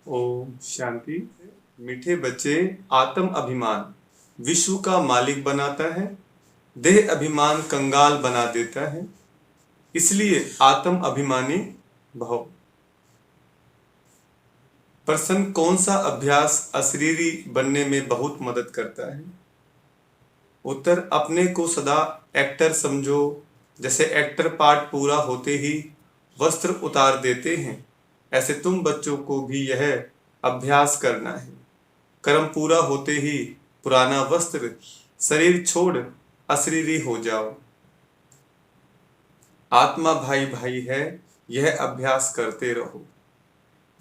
ओम शांति। मीठे बच्चे, आत्म अभिमान विश्व का मालिक बनाता है, देह अभिमान कंगाल बना देता है। इसलिए आत्म अभिमानी भव। प्रश्न, कौन सा अभ्यास अशरीरी बनने में बहुत मदद करता है? उत्तर, अपने को सदा एक्टर समझो। जैसे एक्टर पार्ट पूरा होते ही वस्त्र उतार देते हैं, ऐसे तुम बच्चों को भी यह अभ्यास करना है। कर्म पूरा होते ही पुराना वस्त्र शरीर छोड़ अशरीरी हो जाओ। आत्मा भाई भाई है, यह अभ्यास करते रहो।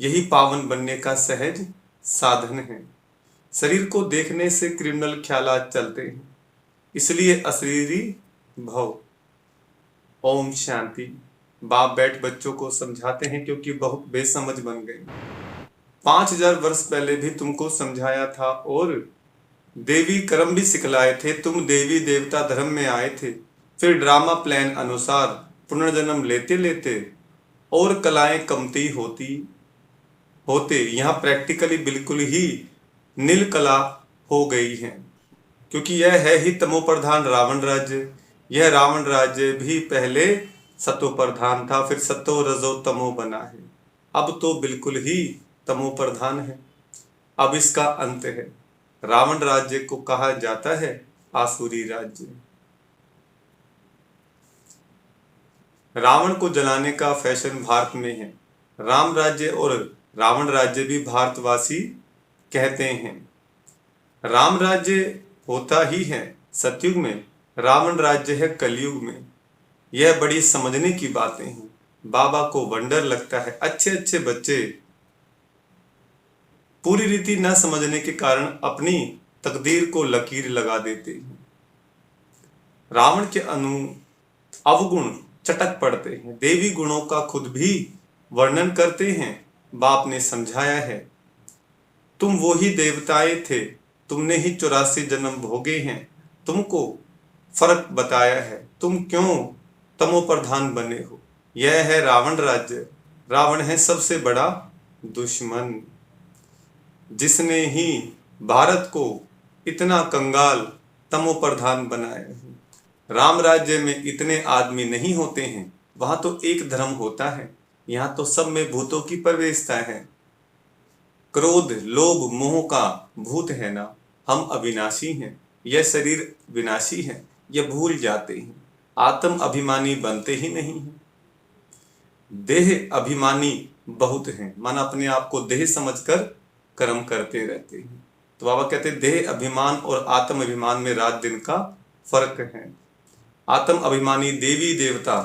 यही पावन बनने का सहज साधन है। शरीर को देखने से क्रिमिनल ख्यालात चलते हैं, इसलिए अशरीरी भव। ओम शांति। बाप बैठ बच्चों को समझाते हैं क्योंकि बहुत बेसमझ बन गए। 5000 वर्ष पहले भी तुमको समझाया था और देवी कर्म भी सिखलाए थे। तुम देवी देवता धर्म में आए थे, फिर ड्रामा प्लान अनुसार पुनर्जन्म लेते लेते और कलाएं कमती होते यहाँ प्रैक्टिकली बिल्कुल ही नील कला हो गई हैं, क्योंकि यह है ही तमो प्रधान रावण राज्य। यह रावण राज्य भी पहले सतो प्रधान था, फिर सतो रजो तमो बना है। अब तो बिल्कुल ही तमो प्रधान है। अब इसका अंत है। रावण राज्य को कहा जाता है आसुरी राज्य। रावण को जलाने का फैशन भारत में है। राम राज्य और रावण राज्य भी भारतवासी कहते हैं। राम राज्य होता ही है सतयुग में, रावण राज्य है कलयुग में। यह बड़ी समझने की बातें हैं। बाबा को वंडर लगता है, अच्छे अच्छे बच्चे पूरी रीति न समझने के कारण अपनी तकदीर को लकीर लगा देते हैं। रावण के अवगुण चटक पड़ते हैं। देवी गुणों का खुद भी वर्णन करते हैं। बाप ने समझाया है, तुम वो ही देवताएं थे, तुमने ही 84 जन्म भोगे हैं। तुमको फर्क बताया है, तुम क्यों तमो प्रधान बने हो। यह है रावण राज्य। रावण है सबसे बड़ा दुश्मन, जिसने ही भारत को इतना कंगाल तमो प्रधान बनाया है। राम राज्य में इतने आदमी नहीं होते हैं, वहां तो एक धर्म होता है। यहाँ तो सब में भूतों की प्रवेशता है। क्रोध लोभ मोह का भूत है ना। हम अविनाशी हैं, यह शरीर विनाशी है, यह भूल जाते हैं। आत्म अभिमानी बनते ही नहीं हैं। देह अभिमानी बहुत हैं, मन अपने आप को देह समझकर कर्म करते रहते हैं। तो बाबा कहते हैं देह अभिमान और आत्म अभिमान में रात दिन का फर्क है। आत्म अभिमानी देवी देवता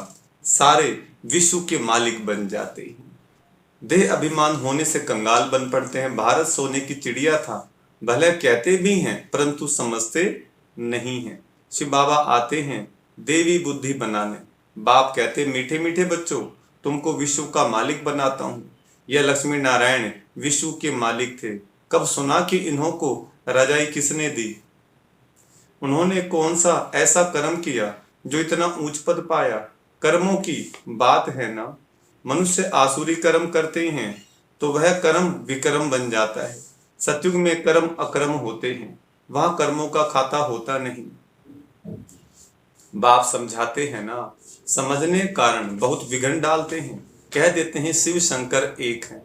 सारे विश्व के मालिक बन जाते हैं। देह अभिमान होने से कंगाल बन पड़ते हैं। भारत सोने की चिड़िया था, भले कहते भी हैं परंतु समझते नहीं हैं। शिव बाबा आते हैं देवी बुद्धि बनाने। बाप कहते मीठे मीठे बच्चों, तुमको विश्व का मालिक बनाता हूँ। यह लक्ष्मी नारायण विश्व के मालिक थे। कब सुना कि इन्हों को रजाई किसने दी? उन्होंने कौन सा ऐसा कर्म किया जो इतना ऊंच पद पाया? कर्मों की बात है ना। मनुष्य आसुरी कर्म करते हैं तो वह कर्म विकर्म बन जाता है। सतयुग में कर्म अकर्म होते हैं, वहां कर्मों का खाता होता नहीं। बाप समझाते हैं ना, समझने कारण बहुत विघ्न डालते हैं। कह देते हैं शिव शंकर एक है।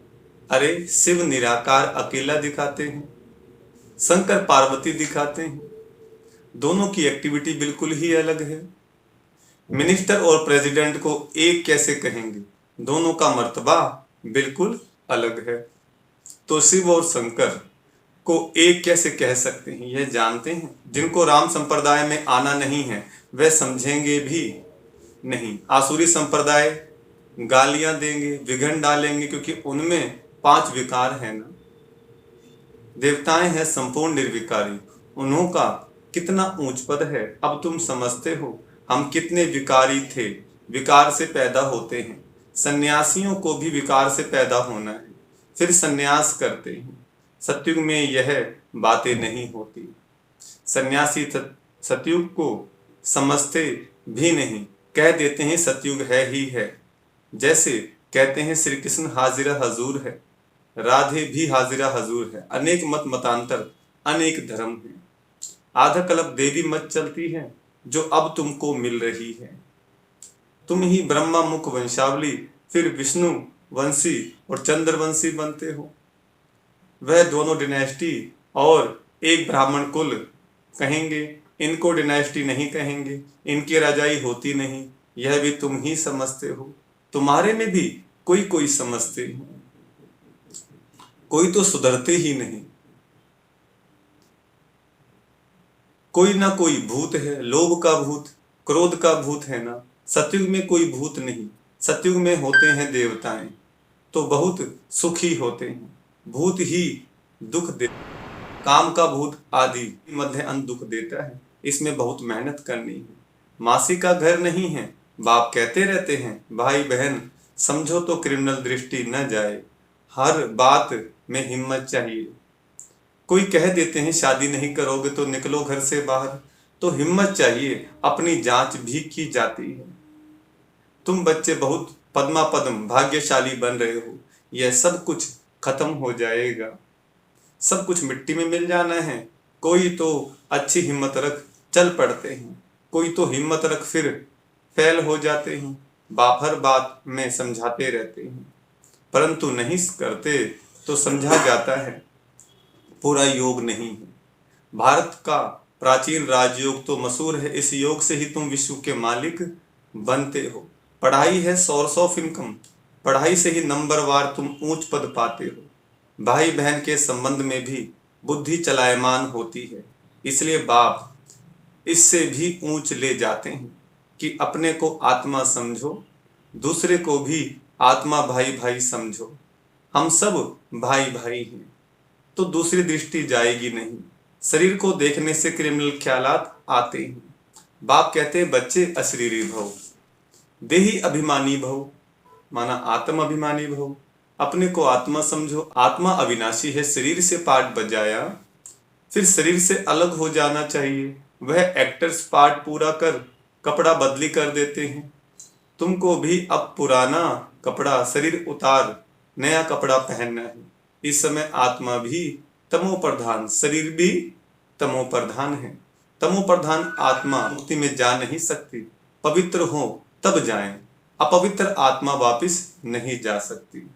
अरे शिव निराकार अकेला दिखाते हैं, शंकर पार्वती दिखाते हैं। दोनों की एक्टिविटी बिल्कुल ही अलग है। मिनिस्टर और प्रेसिडेंट को एक कैसे कहेंगे? दोनों का मर्तबा बिल्कुल अलग है। तो शिव और शंकर को एक कैसे कह सकते हैं? यह जानते हैं। जिनको राम संप्रदाय में आना नहीं है वह समझेंगे भी नहीं। आसुरी संप्रदाय गालियां देंगे, विघ्न डालेंगे, क्योंकि उनमें 5 विकार है ना। देवताएं हैं संपूर्ण निर्विकारी, उन्हों का कितना ऊंच पद है। अब तुम समझते हो हम कितने विकारी थे। विकार से पैदा होते हैं। सन्यासियों को भी विकार से पैदा होना है, फिर सन्यास करते हैं। सतयुग में यह बातें नहीं होती। सन्यासी सतयुग को समझते भी नहीं, कह देते हैं सतयुग है ही है। जैसे कहते हैं श्री कृष्ण हाजिर हजूर है। राधे भी हाजिरा हजूर है। अनेक मत मतांतर, अनेक धर्म है। आधा कल्प देवी मत चलती है, जो अब तुमको मिल रही है। तुम ही ब्रह्मा मुख वंशावली, फिर विष्णु वंशी और चंद्रवंशी बनते हो। वह दोनों डिनेस्टी और एक ब्राह्मण कुल कहेंगे, इनको डिनेस्टी नहीं कहेंगे, इनकी राजाई होती नहीं, यह भी तुम ही समझते हो। तुम्हारे में भी कोई कोई समझते हैं, कोई तो सुधरते ही नहीं। कोई ना कोई भूत है, लोभ का भूत, क्रोध का भूत है ना। सतयुग में कोई भूत नहीं, सतयुग में होते हैं देवताएं, तो बहुत सुखी होते हैं। भूत ही दुख दे, काम का भूत आदि मध्य अंत दुख देता है। इसमें बहुत मेहनत करनी है। मासी का घर नहीं है, बाप कहते रहते हैं, भाई बहन समझो तो क्रिमिनल दृष्टि न जाए। हर बात में हिम्मत चाहिए। कोई कह देते हैं शादी नहीं करोगे तो निकलो घर से बाहर, तो हिम्मत चाहिए, अपनी जांच भी की जाती है। तुम बच्चे बहुत पद्मा पद्म भाग्यशाली बन रहे हो। यह सब कुछ खत्म हो जाएगा, सब कुछ मिट्टी में मिल जाना है। कोई तो अच्छी हिम्मत रख चल पड़ते हैं, कोई तो हिम्मत रख फिर फेल हो जाते हैं। बाप हर बात में समझाते रहते हैं, परंतु नहीं करते तो समझा जाता है पूरा योग नहीं है। भारत का प्राचीन राजयोग तो मशहूर है, इस योग से ही तुम विश्व के मालिक बनते हो। पढ़ाई है सोर्स ऑफ इनकम, पढ़ाई से ही नंबरवार तुम ऊंच पद पाते हो। भाई बहन के संबंध में भी बुद्धि चलायमान होती है, इसलिए बाप इससे भी ऊंच ले जाते हैं कि अपने को आत्मा समझो, दूसरे को भी आत्मा भाई भाई समझो। हम सब भाई भाई हैं, तो दूसरी दृष्टि जाएगी नहीं। शरीर को देखने से क्रिमिनल ख्यालात आते हैं। बाप कहते हैं बच्चे अशरीरी भव, देही अभिमानी भव, माना आत्म अभिमानी भव। अपने को आत्मा समझो। आत्मा अविनाशी है, शरीर से पार्ट बजाया, फिर शरीर से अलग हो जाना चाहिए। वह एक्टर्स पार्ट पूरा कर कपड़ा बदली कर देते हैं। तुमको भी अब पुराना कपड़ा शरीर उतार नया कपड़ा पहनना है। इस समय आत्मा भी तमो प्रधान, शरीर भी तमो प्रधान है। तमो प्रधान आत्मा मुक्ति में जा नहीं सकती, पवित्र हो तब जाएं। अपवित्र आत्मा वापस नहीं जा सकती।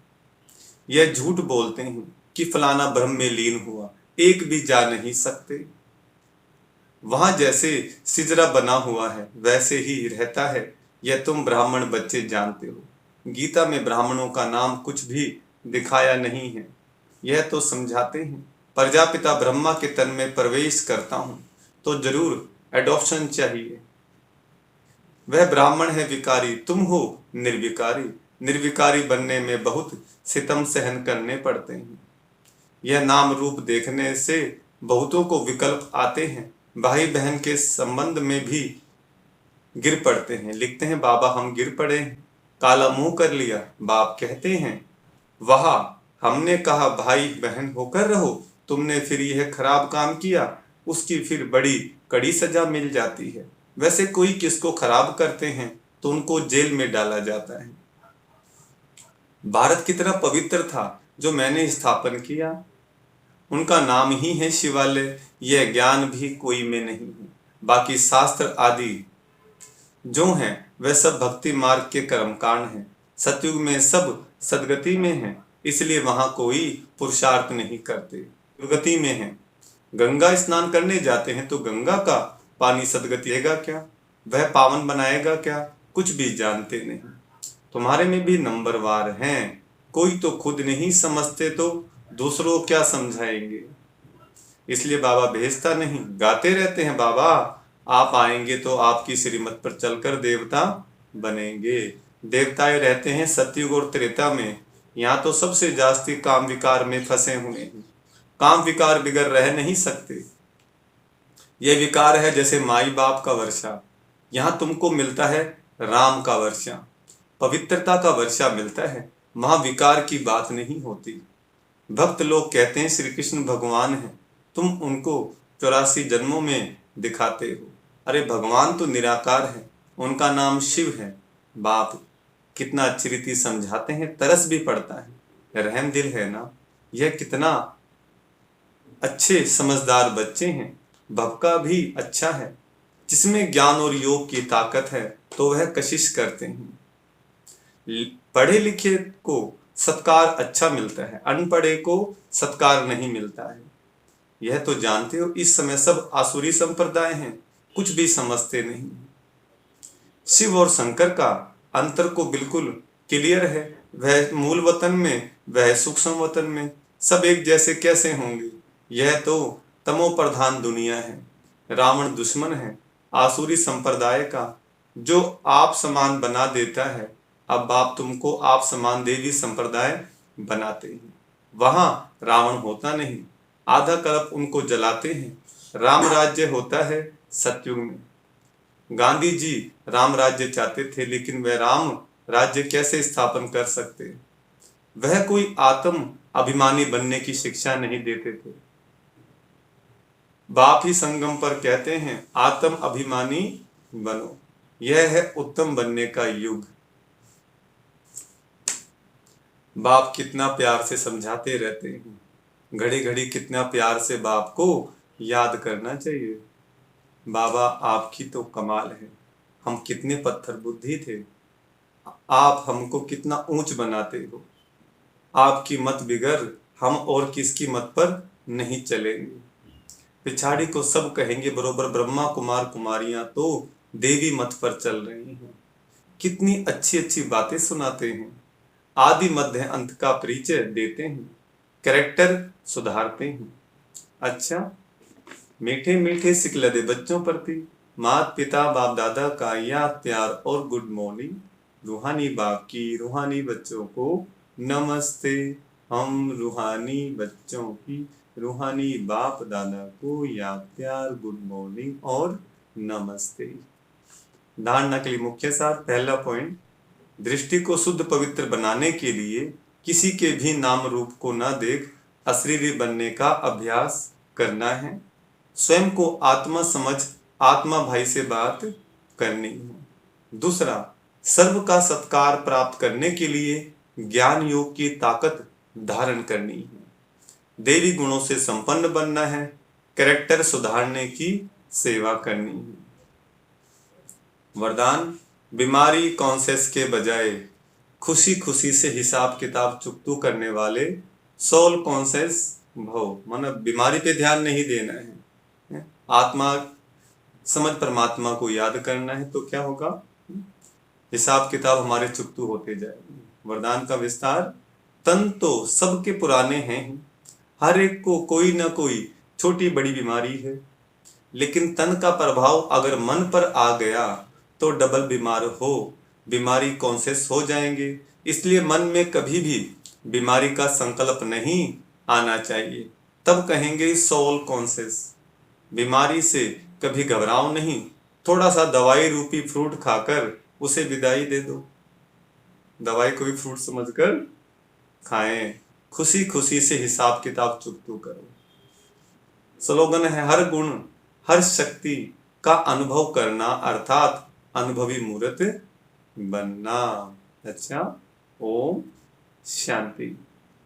यह झूठ बोलते हैं कि फलाना ब्रह्म में लीन हुआ, एक भी जा नहीं सकते। वहां जैसे सिजरा बना हुआ है वैसे ही रहता है, यह तुम ब्राह्मण बच्चे जानते हो। गीता में ब्राह्मणों का नाम कुछ भी दिखाया नहीं है, यह तो समझाते हैं। प्रजापिता ब्रह्मा के तन में प्रवेश करता हूं तो जरूर एडॉप्शन चाहिए। वह ब्राह्मण है विकारी, तुम हो निर्विकारी। निर्विकारी बनने में बहुत सितम सहन करने पड़ते हैं। यह नाम रूप देखने से बहुतों को विकल्प आते हैं। भाई बहन के संबंध में भी गिर पड़ते हैं। लिखते हैं बाबा हम गिर पड़े हैं, काला मुंह कर लिया। बाप कहते हैं वह हमने कहा भाई बहन होकर रहो, तुमने फिर यह खराब काम किया, उसकी फिर बड़ी कड़ी सजा मिल जाती है। वैसे कोई किसको खराब करते हैं तो उनको जेल में डाला जाता है। भारत कितना पवित्र था जो मैंने स्थापन किया, उनका नाम ही है शिवालय। यह ज्ञान भी कोई में नहीं है। बाकी शास्त्र आदि जो हैं वह सब भक्ति मार्ग के कर्मकांड हैं। सतयुग में सब सदगति में हैं, इसलिए वहां कोई पुरुषार्थ नहीं करते, दुर्गति में हैं। गंगा स्नान करने जाते हैं तो गंगा का पानी सदगति देगा क्या, वह पावन बनाएगा क्या, कुछ भी जानते नहीं। तुम्हारे में भी नंबरवार हैं, कोई तो खुद नहीं समझते तो दूसरों क्या समझाएंगे। इसलिए बाबा भेजता नहीं, गाते रहते हैं बाबा आप आएंगे तो आपकी श्रीमत पर चलकर देवता बनेंगे। देवताएं रहते हैं सतयुग और त्रेता में, यहाँ तो सबसे जास्ती काम विकार में फंसे हुए हैं। काम विकार बिगड़ रह नहीं सकते। यह विकार है जैसे माई बाप का वर्षा, यहाँ तुमको मिलता है राम का वर्षा, पवित्रता का वर्षा मिलता है, वहां विकार की बात नहीं होती। भक्त लोग कहते हैं श्री कृष्ण भगवान है, तुम उनको 84 जन्मों में दिखाते हो। अरे भगवान तो निराकार है, उनका नाम शिव है। बाप कितना अच्छी रीति समझाते हैं, तरस भी पड़ता है, रहम दिल है ना। यह कितना अच्छे समझदार बच्चे हैं। भव का भी अच्छा है, जिसमें ज्ञान और योग की ताकत है तो वह कशिश करते हैं। पढ़े लिखे को सत्कार अच्छा मिलता है, अनपढ़े को सत्कार नहीं मिलता है। यह तो जानते हो इस समय सब आसुरी संप्रदाय हैं, कुछ भी समझते नहीं। शिव और शंकर का अंतर को बिल्कुल क्लियर है। वह मूल वतन में, वह सूक्ष्म वतन में, सब एक जैसे कैसे होंगे। यह तो तमो प्रधान दुनिया है। रावण दुश्मन है आसुरी संप्रदाय का, जो आप समान बना देता है। अब बाप तुमको आप समान देवी संप्रदाय बनाते हैं। वहां रावण होता नहीं, आधा कल्प उनको जलाते हैं। राम राज्य होता है सतयुग में। गांधी जी राम राज्य चाहते थे, लेकिन वह राम राज्य कैसे स्थापन कर सकते। वह कोई आत्म अभिमानी बनने की शिक्षा नहीं देते थे। बाप ही संगम पर कहते हैं आत्म अभिमानी बनो, यह है उत्तम बनने का युग। बाप कितना प्यार से समझाते रहते हैं, घड़ी घड़ी कितना प्यार से बाप को याद करना चाहिए। बाबा आपकी तो कमाल है, हम कितने पत्थर बुद्धि थे, आप हमको कितना ऊंच बनाते हो। आपकी मत बिगर हम और किसकी मत पर नहीं चलेंगे। पिछाड़ी को सब कहेंगे बरोबर ब्रह्मा कुमार कुमारियां तो देवी मत पर चल रही हैं। कितनी अच्छी अच्छी बातें सुनाते हैं, आदि मध्य अंत का परिचय देते हैं, कैरेक्टर सुधारते हैं। अच्छा, मीठे मीठे सिकलदे बच्चों प्रति माता पिता बाप दादा का याद प्यार और गुड मॉर्निंग। रूहानी बाप की रूहानी बच्चों को नमस्ते। हम रूहानी बच्चों की रूहानी बाप दादा को याद प्यार गुड मॉर्निंग और नमस्ते। धारणा के लिए मुख्य सार। पहला पॉइंट, दृष्टि को शुद्ध पवित्र बनाने के लिए किसी के भी नाम रूप को न देख अशरीरी बनने का अभ्यास करना है। स्वयं को आत्मा समझ आत्मा भाई से बात करनी है। दूसरा, सर्व का सत्कार प्राप्त करने के लिए ज्ञान योग की ताकत धारण करनी है। देवी गुणों से संपन्न बनना है, कैरेक्टर सुधारने की सेवा करनी है। वरदान, बीमारी कॉन्सेस के बजाय खुशी खुशी से हिसाब किताब चुकतू करने वाले सोल कॉन्सेस भव। मतलब बीमारी पे ध्यान नहीं देना है, आत्मा समझ परमात्मा को याद करना है, तो क्या होगा, हिसाब किताब हमारे चुकतू होते जाएंगे। वरदान का विस्तार, तन तो सबके पुराने हैं, हर एक को कोई ना कोई छोटी बड़ी बीमारी है, लेकिन तन का प्रभाव अगर मन पर आ गया तो डबल बीमार हो, बीमारी कॉन्शियस हो जाएंगे। इसलिए मन में कभी भी बीमारी का संकल्प नहीं आना चाहिए, तब कहेंगे सोल कॉन्शियस। बीमारी से कभी घबराओ नहीं, थोड़ा सा दवाई रूपी फ्रूट खाकर उसे विदाई दे दो। दवाई को भी फ्रूट समझकर खाएं, खुशी खुशी से हिसाब किताब चुकतू करो। स्लोगन है, हर गुण हर शक्ति का अनुभव करना, अर्थात अनुभवी मूर्त बनना। अच्छा, ओम शांति।